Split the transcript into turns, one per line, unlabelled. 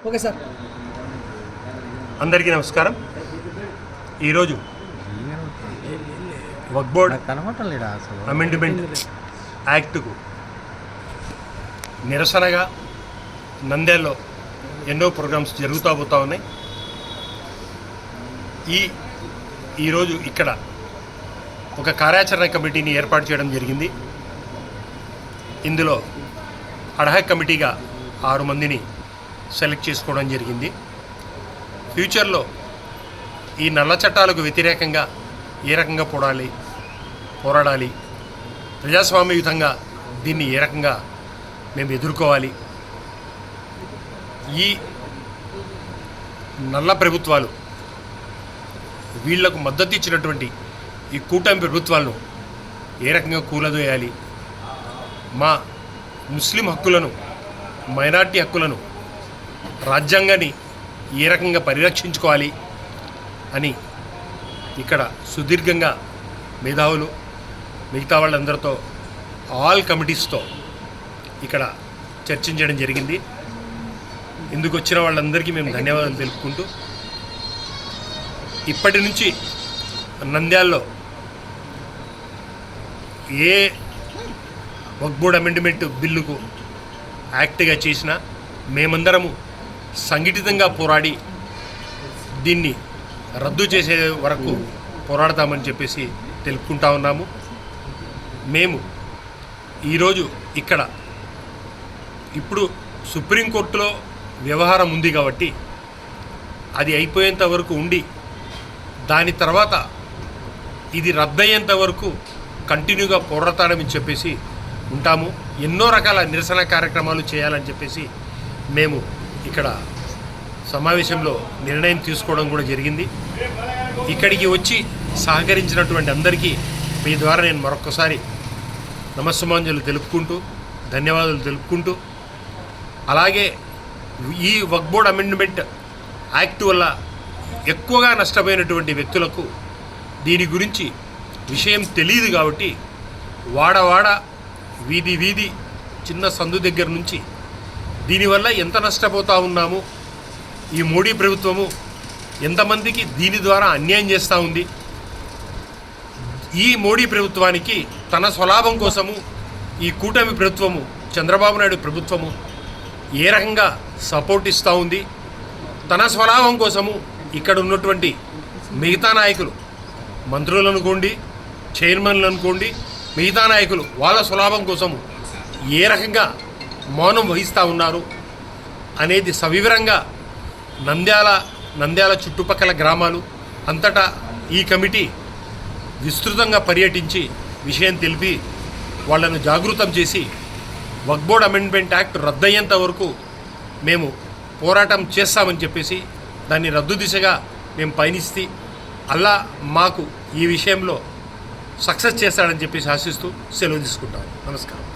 Okay sir.
అందరికీ నమస్కారం. ఈరోజు వక్ఫ్ బోర్డ్ అమెండ్మెంట్ యాక్ట్కు నిరసనగా నంద్యాలలో ఎన్నో ప్రోగ్రామ్స్ జరుగుతూ పోతూ ఉన్నాయి. ఈరోజు ఇక్కడ ఒక కార్యాచరణ కమిటీని ఏర్పాటు చేయడం జరిగింది. ఇందులో అడ్హాక్ కమిటీగా 6 మందిని సెలెక్ట్ చేసుకోవడం జరిగింది. ఫ్యూచర్లో ఈ నల్ల చట్టాలకు వ్యతిరేకంగా ఏ రకంగా పోరాడాలి, ప్రజాస్వామ్యయుతంగా దీన్ని ఏ రకంగా మేము ఎదుర్కోవాలి, ఈ నల్ల ప్రభుత్వాలు వీళ్లకు మద్దతు ఇచ్చినటువంటి ఈ కూటమి ప్రభుత్వాలను ఏ రకంగా కూలదోయాలి, మా ముస్లిం హక్కులను, మైనార్టీ హక్కులను, రాజ్యాంగాన్ని ఏ రకంగా పరిరక్షించుకోవాలి అని ఇక్కడ సుదీర్ఘంగా మేధావులు మిగతా వాళ్ళందరితో ఆల్ కమిటీస్తో ఇక్కడ చర్చించడం జరిగింది. ఇందుకు వచ్చిన వాళ్ళందరికీ మేము ధన్యవాదాలు తెలుపుకుంటూ ఇప్పటి నుంచి నంద్యాలలో ఏ వక్ఫ్ బోర్డ్ అమెండ్మెంట్ బిల్లుకు యాక్ట్గా చేసినా మేమందరము సంఘటితంగా పోరాడి దీన్ని రద్దు చేసే వరకు పోరాడతామని చెప్పేసి తెలుపుకుంటా ఉన్నాము. మేము ఈరోజు ఇక్కడ ఇప్పుడు సుప్రీంకోర్టులో వ్యవహారం ఉంది కాబట్టి అది అయిపోయేంత వరకు ఉండి దాని తర్వాత ఇది రద్దయ్యేంత వరకు కంటిన్యూగా పోరాడతామని చెప్పేసి ఉంటాము. ఎన్నో రకాల నిరసన కార్యక్రమాలు చేయాలని చెప్పేసి మేము ఇక్కడ సమావేశంలో నిర్ణయం తీసుకోవడం కూడా జరిగింది. ఇక్కడికి వచ్చి సహకరించినటువంటి అందరికీ మీ ద్వారా నేను మరొకసారి నమస్సుమాంజలు తెలుపుకుంటూ ధన్యవాదాలు తెలుపుకుంటూ, అలాగే ఈ వక్ఫ్ బోర్డ్ అమెండ్మెంట్ యాక్ట్ వల్ల ఎక్కువగా నష్టపోయినటువంటి వ్యక్తులకు దీని గురించి విషయం తెలియదు కాబట్టి వాడ వీధి వీధి చిన్న సందు దగ్గర నుంచి దీనివల్ల ఎంత నష్టపోతూ ఉన్నాము, ఈ మోడీ ప్రభుత్వము ఎంతమందికి దీని ద్వారా అన్యాయం చేస్తూ ఉంది, ఈ మోడీ ప్రభుత్వానికి తన స్వలాభం కోసము ఈ కూటమి ప్రభుత్వము, చంద్రబాబు నాయుడు ప్రభుత్వము ఏ రకంగా సపోర్ట్ ఇస్తూ ఉంది, తన స్వలాభం కోసము ఇక్కడ ఉన్నటువంటి మిగతా నాయకులు, మంత్రులు అనుకోండి, చైర్మన్లు అనుకోండి, మిగతా నాయకులు వాళ్ళ స్వలాభం కోసము ఏ రకంగా మౌనం వహిస్తూ ఉన్నారు అనేది సవివరంగా నంద్యాల చుట్టుపక్కల గ్రామాలు అంతటా ఈ కమిటీ విస్తృతంగా పర్యటించి విషయం తెలిపి వాళ్ళను జాగృతం చేసి వక్ఫ్ బోర్డ్ అమెండ్మెంట్ యాక్ట్ రద్దయ్యేంత వరకు మేము పోరాటం చేస్తామని చెప్పేసి దాన్ని రద్దు దిశగా మేము పయనిస్తే అల్లా మాకు ఈ విషయంలో సక్సెస్ చేస్తాడని చెప్పేసి ఆశిస్తూ సెలవు తీసుకుంటాం. నమస్కారం.